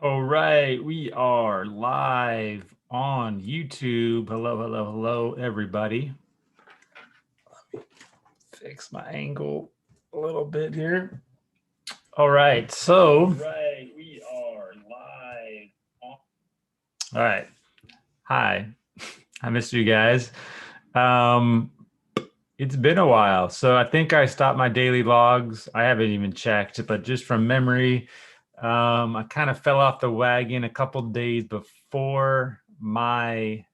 All right, we are live on YouTube. Hello, hello, hello, everybody. Let me fix my angle a little bit here. All right, so. All right, we are live on. All right, hi. I missed you guys. Um, it's been a while, so I think I stopped my daily logs. I haven't even checked, but just from memory, I kind of fell off the wagon a couple days before my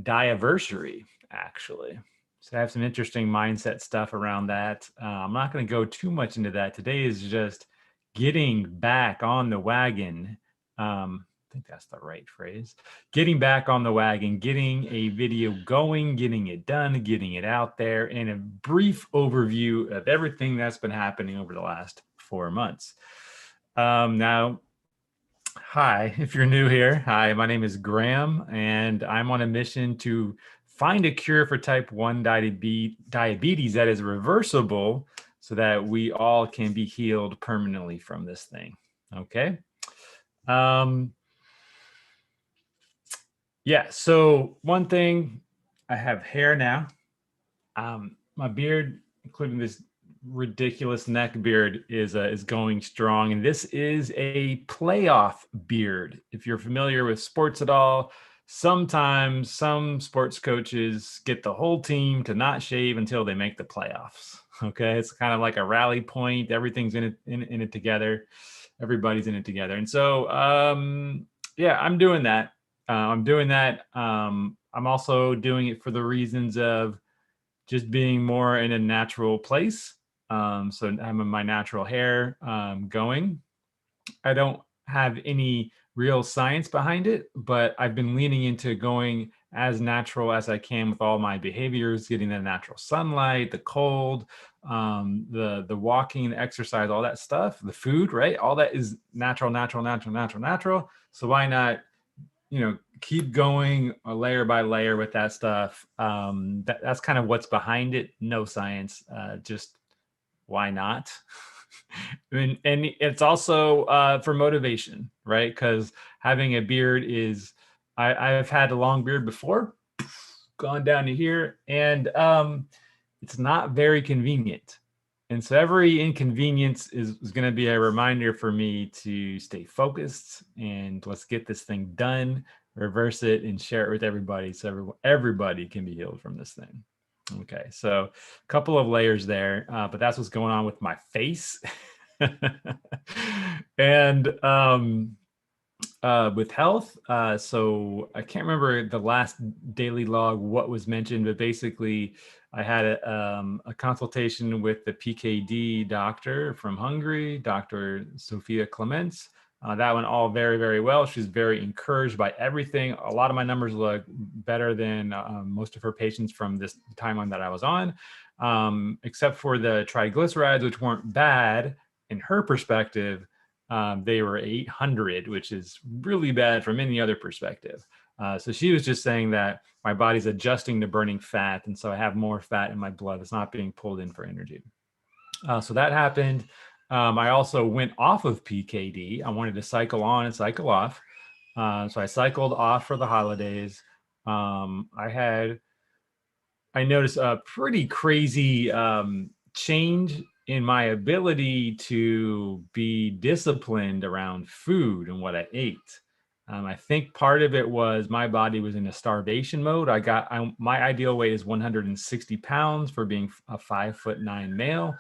diaversary, actually. So I have some interesting mindset stuff around that. I'm not going to go too much into that. Today is just getting back on the wagon. I think that's the right phrase. Getting back on the wagon, getting a video going, getting it done, getting it out there, and a brief overview of everything that's been happening over the last 4 months. Now, hi, if you're new here, hi, my name is Graham, and I'm on a mission to find a cure for type 1 diabetes that is reversible so that we all can be healed permanently from this thing. Okay. Um, yeah, so one thing, I have hair now. My beard, including this ridiculous neck beard, is going strong, and this is a playoff beard. If you're familiar with sports at all, sometimes some sports coaches get the whole team to not shave until they make the playoffs. Okay, it's kind of like a rally point. Everything's in it together. Everybody's in it together, and so yeah, I'm doing that. I'm doing that. I'm also doing it for the reasons of just being more in a natural place. So having my natural hair going. I don't have any real science behind it, but I've been leaning into going as natural as I can with all my behaviors, getting the natural sunlight, the cold, the walking, the exercise, all that stuff, the food, right? All that is natural, natural, natural, natural, natural. So why not keep going layer by layer with that stuff. That's kind of what's behind it. No science, just why not? And it's also for motivation, right? Because having a beard is, I've had a long beard before, gone down to here, and it's not very convenient. And so every inconvenience is going to be a reminder for me to stay focused and let's get this thing done, reverse it, and share it with everybody so everybody can be healed from this thing. Okay, so a couple of layers there, but that's what's going on with my face. And with health, so I can't remember the last daily log what was mentioned, but basically I had a consultation with the PKD doctor from Hungary, Dr. Sophia Clements. That went all very, very well. She's very encouraged by everything. A lot of my numbers look better than most of her patients from this timeline that I was on, except for the triglycerides, which weren't bad in her perspective. They were 800, which is really bad from any other perspective. So she was just saying that my body's adjusting to burning fat, and so I have more fat in my blood. It's not being pulled in for energy. So that happened. I also went off of PKD. I wanted to cycle on and cycle off. So I cycled off for the holidays. I noticed a pretty crazy change in my ability to be disciplined around food and what I ate. I think part of it was my body was in a starvation mode. My ideal weight is 160 pounds for being a 5'9" male,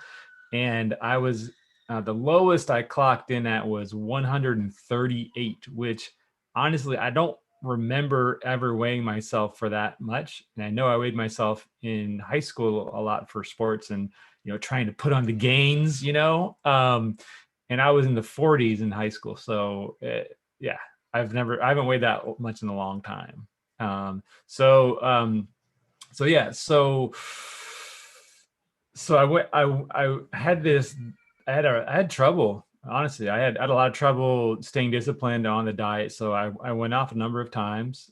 and I was the lowest I clocked in at was 138, which honestly I don't remember ever weighing myself for that much. And I know I weighed myself in high school a lot for sports and trying to put on the gains, and I was in the 40s in high school. So yeah, I haven't weighed that much in a long time. Um, so so yeah, so I had this I had trouble, honestly. I had a lot of trouble staying disciplined on the diet, so I went off a number of times.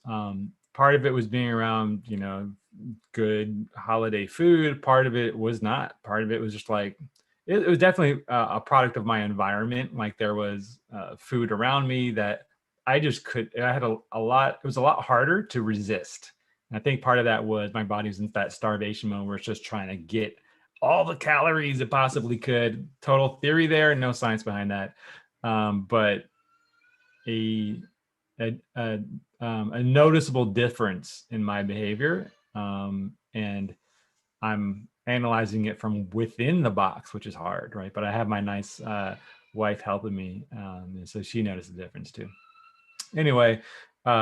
Part of it was being around good holiday food. Part of it was not. Part of it was just like it was definitely a product of my environment. Like there was food around me that I just could. I had a lot. It was a lot harder to resist. And I think part of that was my body was in that starvation mode where it's just trying to get all the calories it possibly could. Total theory there, no science behind that. But a a noticeable difference in my behavior, and I'm analyzing it from within the box, which is hard, right? But I have my nice wife helping me, and so she noticed the difference too. Anyway,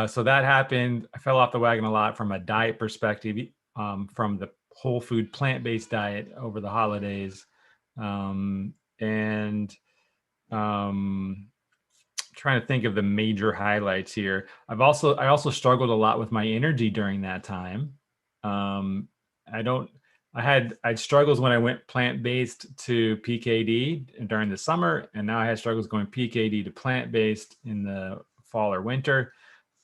so that happened. I fell off the wagon a lot from a diet perspective, from the whole food plant-based diet over the holidays, and trying to think of the major highlights here. I also struggled a lot with my energy during that time. Um, I don't I had struggles when I went plant-based to PKD during the summer, and now I had struggles going PKD to plant-based in the fall or winter.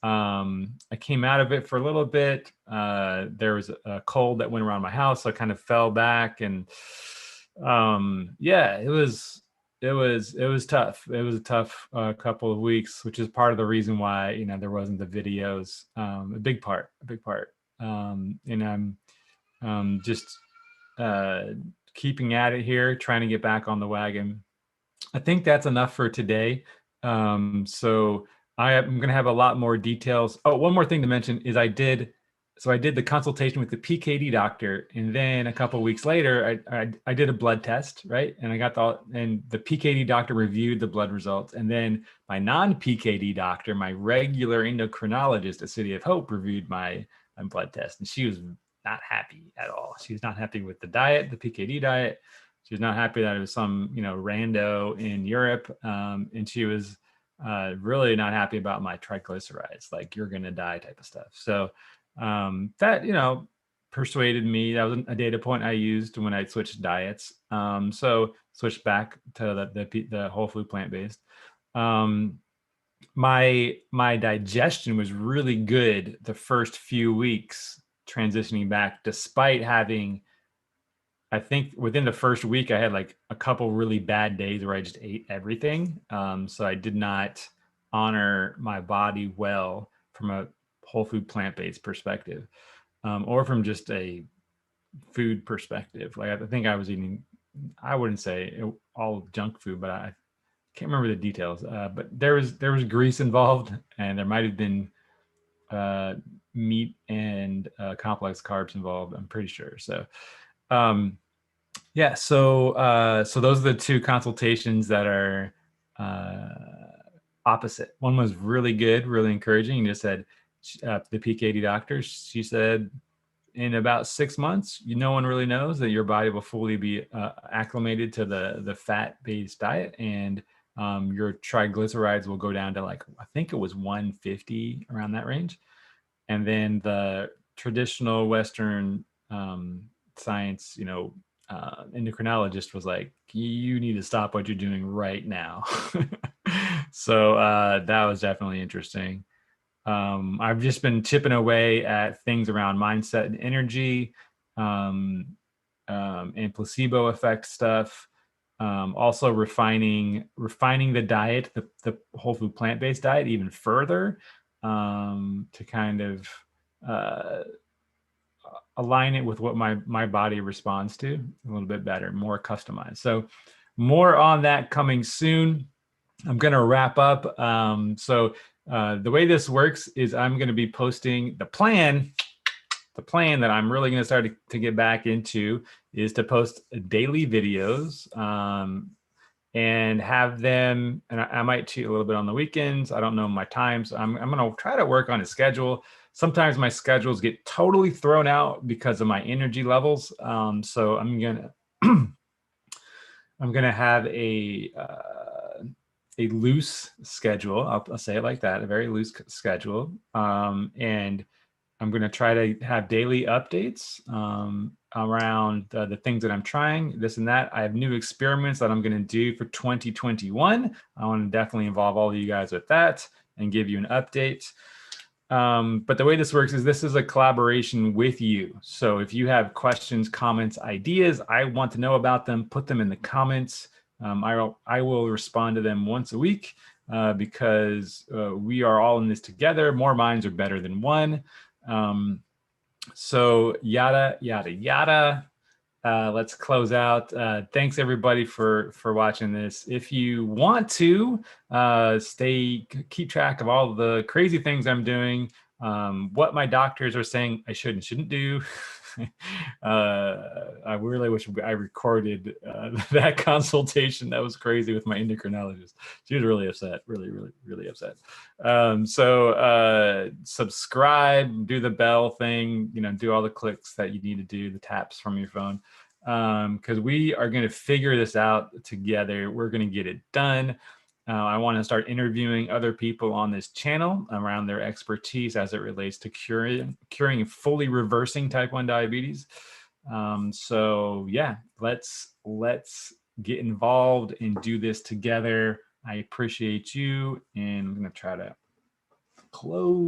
I came out of it for a little bit. There was a cold that went around my house, so I kind of fell back, and yeah, it was tough. It was a tough couple of weeks, which is part of the reason why there wasn't the videos. A big part. And I'm just uh, keeping at it here, trying to get back on the wagon. I think that's enough for today. So I am going to have a lot more details. Oh, one more thing to mention is I did the consultation with the PKD doctor, and then a couple of weeks later, I did a blood test, right? And and the PKD doctor reviewed the blood results, and then my non-PKD doctor, my regular endocrinologist at City of Hope, reviewed my blood test, and she was not happy at all. She was not happy with the diet, the PKD diet. She was not happy that it was some rando in Europe, and she was really not happy about my triglycerides, like you're gonna die type of stuff. So that persuaded me. That was a data point I used when I switched diets. So switched back to the whole food plant based. My digestion was really good the first few weeks transitioning back, despite having, I think within the first week, I had like a couple really bad days where I just ate everything. So I did not honor my body well from a whole food plant-based perspective, or from just a food perspective. Like I think I was eating, I wouldn't say all junk food, but I can't remember the details. But there was grease involved, and there might have been meat and complex carbs involved. I'm pretty sure. So. Yeah, so those are the two consultations that are opposite. One was really good, really encouraging. You just said the PKD doctor. She said in about 6 months, no one really knows that your body will fully be acclimated to the fat-based diet, and your triglycerides will go down to like, I think it was 150, around that range. And then the traditional Western science, endocrinologist was like, you need to stop what you're doing right now. So that was definitely interesting. I've just been chipping away at things around mindset and energy, and placebo effect stuff. Also refining the diet, the whole food plant-based diet even further, to kind of uh, align it with what my body responds to a little bit better, more customized. So more on that coming soon. I'm going to wrap up. The way this works is I'm going to be posting the plan that I'm really going to start to get back into is to post daily videos, and have them, and I might cheat a little bit on the weekends. I don't know my times. I'm going to try to work on a schedule. Sometimes my schedules get totally thrown out because of my energy levels. So I'm going to I'm going to have a loose schedule. I'll say it like that, a very loose schedule. And I'm going to try to have daily updates around the things that I'm trying, this and that. I have new experiments that I'm going to do for 2021. I want to definitely involve all of you guys with that and give you an update. But the way this works is this is a collaboration with you. So if you have questions, comments, ideas, I want to know about them, put them in the comments. I will respond to them once a week because we are all in this together. More minds are better than one. So yada, yada, yada. Let's close out. Thanks everybody for watching this. If you want to keep track of all the crazy things I'm doing, what my doctors are saying I should and shouldn't do. I really wish I recorded that consultation. That was crazy with my endocrinologist. She was really upset, really upset. So subscribe, do the bell thing, do all the clicks that you need to do, the taps from your phone, because we are going to figure this out together. We're going to get it done. I want to start interviewing other people on this channel around their expertise as it relates to curing and fully reversing type 1 diabetes. So yeah, let's get involved and do this together. I appreciate you, and I'm going to try to close.